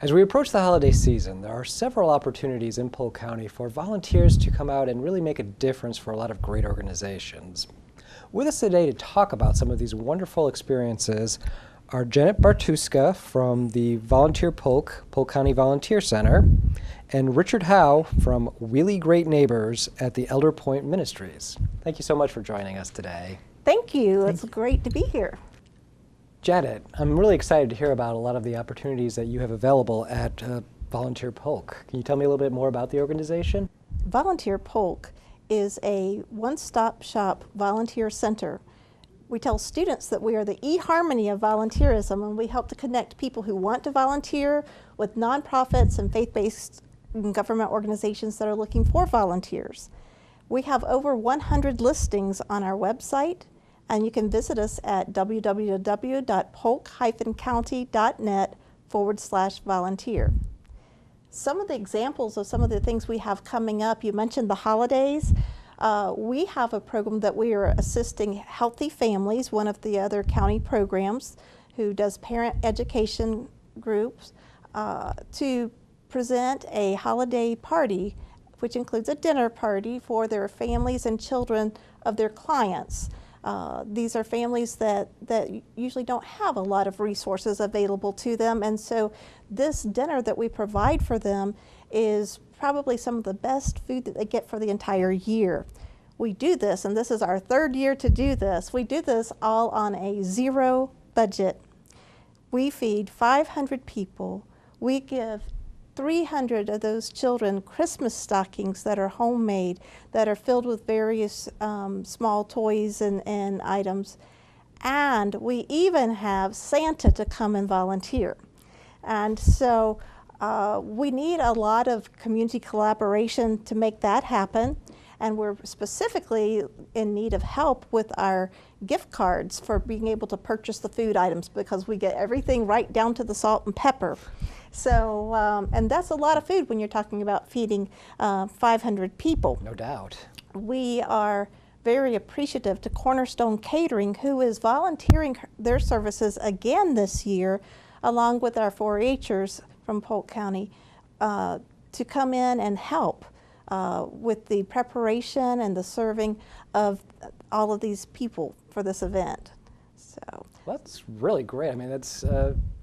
As we approach the holiday season, there are several opportunities in Polk County for volunteers to come out and really make a difference for a lot of great organizations. With us today to talk about some of these wonderful experiences are Janet Bartuska from the Volunteer Polk County Volunteer Center, and Richard Howe from Really Great Neighbors at the Elder Point Ministries. Thank you so much for joining us today. Thank you. It's great to be here. Janet, I'm really excited to hear about a lot of the opportunities that you have available at Volunteer Polk. Can you tell me a little bit more about the organization? Volunteer Polk is a one-stop shop volunteer center. We tell students that we are the eHarmony of volunteerism, and we help to connect people who want to volunteer with nonprofits and faith-based government organizations that are looking for volunteers. We have over 100 listings on our website, and you can visit us at www.polk-county.net/volunteer. Some of the examples of some of the things we have coming up, you mentioned the holidays. We have a program that we are assisting Healthy Families, one of the other county programs, who does parent education groups, to present a holiday party, which includes a dinner party for their families and children of their clients. These are families that usually don't have a lot of resources available to them, and so this dinner that we provide for them is probably some of the best food that they get for the entire year. We do this, and this is our third year to do this. We do this all on a zero budget. We feed 500 people. We give 300 of those children Christmas stockings that are homemade, that are filled with various small toys and items. And we even have Santa to come and volunteer. And so we need a lot of community collaboration to make that happen. And we're specifically in need of help with our gift cards for being able to purchase the food items, because we get everything right down to the salt and pepper. So, and that's a lot of food when you're talking about feeding 500 people. No doubt. We are very appreciative to Cornerstone Catering, who is volunteering their services again this year, along with our 4-H'ers from Polk County, to come in and help with the preparation and the serving of all of these people for this event. So that's really great. I mean, that's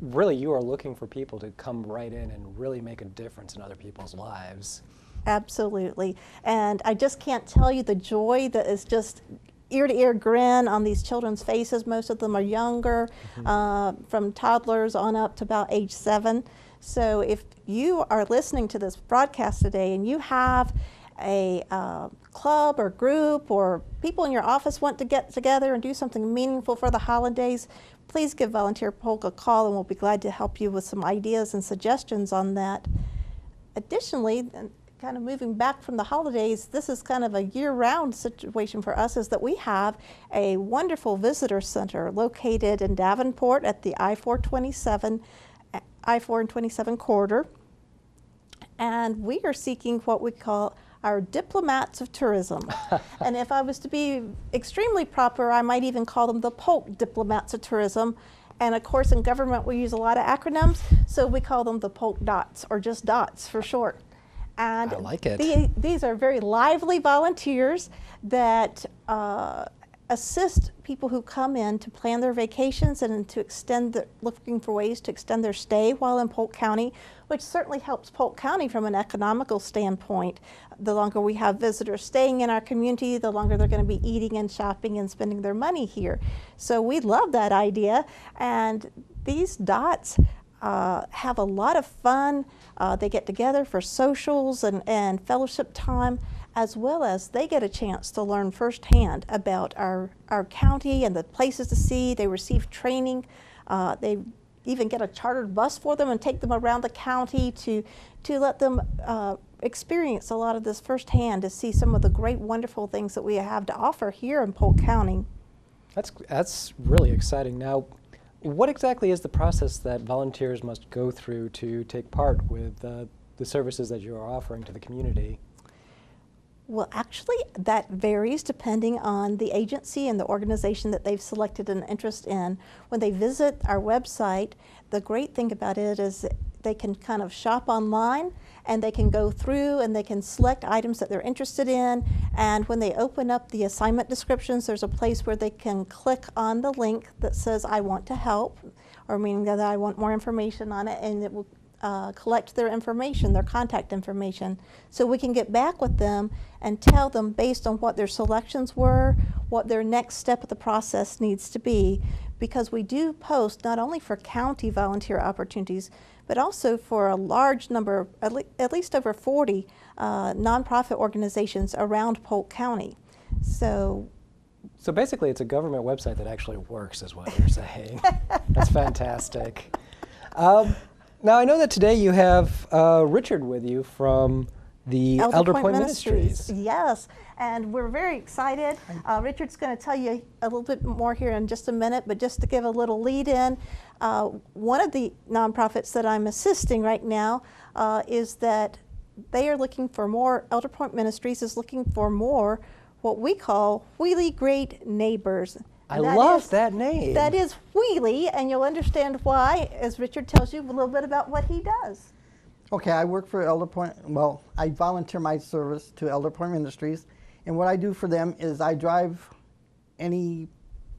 really, you are looking for people to come right in and really make a difference in other people's lives. Absolutely. And I just can't tell you the joy that is just ear-to-ear grin on these children's faces. Most of them are younger, from toddlers on up to about age 7. So if you are listening to this broadcast today and you have a club or group or people in your office want to get together and do something meaningful for the holidays, please give Volunteer Polk a call, and we'll be glad to help you with some ideas and suggestions on that. Additionally, kind of moving back from the holidays, this is kind of a year-round situation for us, is that we have a wonderful visitor center located in Davenport at the I-4 and 27 corridor, and we are seeking what we call our diplomats of tourism. And if I was to be extremely proper, I might even call them the Polk diplomats of tourism. And of course, in government, we use a lot of acronyms, so we call them the Polk Dots, or just Dots for short. And I like it. These are very lively volunteers that assist people who come in to plan their vacations and to looking for ways to extend their stay while in Polk County, which certainly helps Polk County from an economical standpoint. The longer we have visitors staying in our community, the longer they're going to be eating and shopping and spending their money here. So we love that idea, and these dots have a lot of fun. They get together for socials and fellowship time, as well as they get a chance to learn firsthand about our county and the places to see. They receive training. They even get a chartered bus for them and take them around the county to let them experience a lot of this firsthand, to see some of the great, wonderful things that we have to offer here in Polk County. That's really exciting. Now, what exactly is the process that volunteers must go through to take part with the services that you are offering to the community? Well, actually, that varies depending on the agency and the organization that they've selected an interest in. When they visit our website, the great thing about it is they can kind of shop online, and they can go through and they can select items that they're interested in. And when they open up the assignment descriptions, there's a place where they can click on the link that says, I want to help, or meaning that I want more information on it, and it will collect their information, their contact information, so we can get back with them and tell them based on what their selections were, what their next step of the process needs to be, because we do post not only for county volunteer opportunities, but also for a large number, at least over 40 nonprofit organizations around Polk County. So basically it's a government website that actually works, is what you're saying. That's fantastic. Now, I know that today you have Richard with you from the Elder Point Ministries. Yes, and we're very excited. Richard's going to tell you a little bit more here in just a minute, but just to give a little lead in, one of the nonprofits that I'm assisting right now is that they are looking for more, Elder Point Ministries is looking for more what we call wheelie great neighbors. I love that name. That is Wheelie, and you'll understand why as Richard tells you a little bit about what he does. Okay, I work for Elder Point. Well, I volunteer my service to Elder Point Ministries, and what I do for them is I drive anybody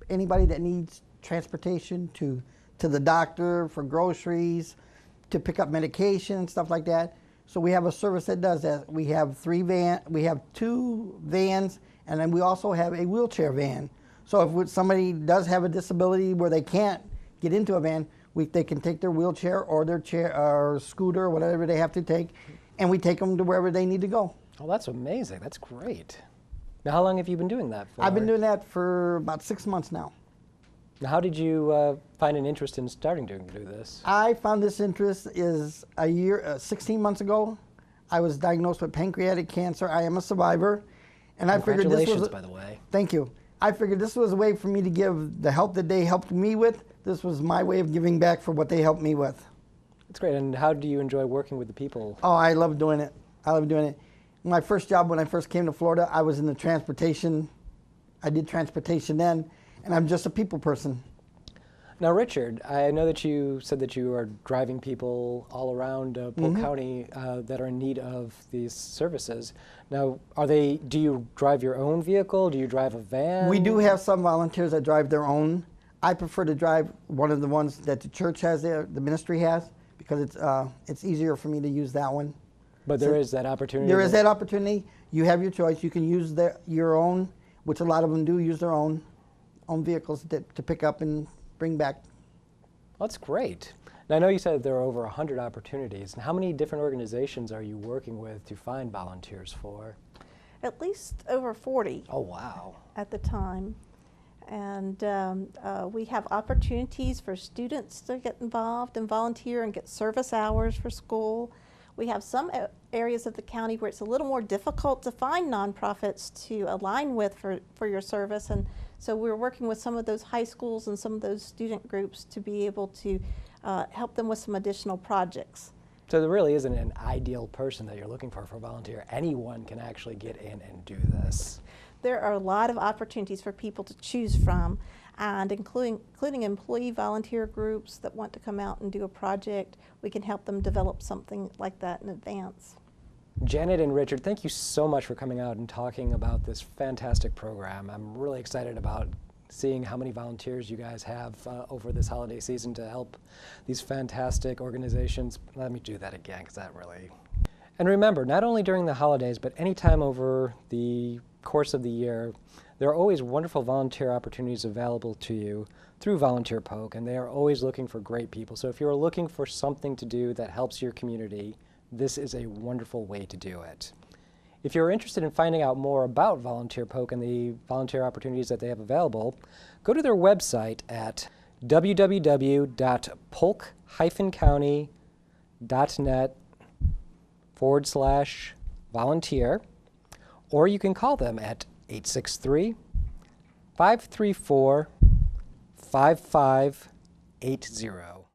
that needs transportation to the doctor, for groceries, to pick up medication, stuff like that. So we have a service that does that. We have 2 vans, and then we also have a wheelchair van. So if somebody does have a disability where they can't get into a van, they can take their wheelchair or their chair or scooter or whatever they have to take, and we take them to wherever they need to go. Oh, that's amazing. That's great. Now, how long have you been doing that for? I've been doing that for about 6 months now. Now, how did you find an interest in starting to do this? I found this interest is 16 months ago. I was diagnosed with pancreatic cancer. I am a survivor, and I figured this was. Congratulations, by the way. Thank you. I figured this was a way for me to give the help that they helped me with. This was my way of giving back for what they helped me with. That's great. And how do you enjoy working with the people? Oh, I love doing it. I love doing it. My first job when I first came to Florida, I was in the transportation. I did transportation then, and I'm just a people person. Now, Richard, I know that you said that you are driving people all around Polk County that are in need of these services. Now, do you drive your own vehicle? Do you drive a van? We do have some volunteers that drive their own. I prefer to drive one of the ones that the church has there, the ministry has, because it's easier for me to use that one. But there is that opportunity? There is that opportunity. You have your choice. You can use your own, which a lot of them do use their own vehicles to pick up and bring back. That's great. Now, I know you said there are over 100 opportunities. And how many different organizations are you working with to find volunteers for? At least over 40. Oh, wow. At the time. And we have opportunities for students to get involved and volunteer and get service hours for school. We have some areas of the county where it's a little more difficult to find nonprofits to align with for your service, and so we're working with some of those high schools and some of those student groups to be able to help them with some additional projects. So there really isn't an ideal person that you're looking for a volunteer. Anyone can actually get in and do this. There are a lot of opportunities for people to choose from, and including employee volunteer groups that want to come out and do a project. We can help them develop something like that in advance. Janet and Richard, thank you so much for coming out and talking about this fantastic program. I'm really excited about seeing how many volunteers you guys have over this holiday season to help these fantastic organizations. Let me do that again, because that really... And remember, not only during the holidays, but any time over the course of the year, there are always wonderful volunteer opportunities available to you through Volunteer Polk, and they are always looking for great people. So if you're looking for something to do that helps your community, this is a wonderful way to do it. If you're interested in finding out more about Volunteer Polk and the volunteer opportunities that they have available, go to their website at www.polk-county.net/volunteer, or you can call them at 863-534-5580.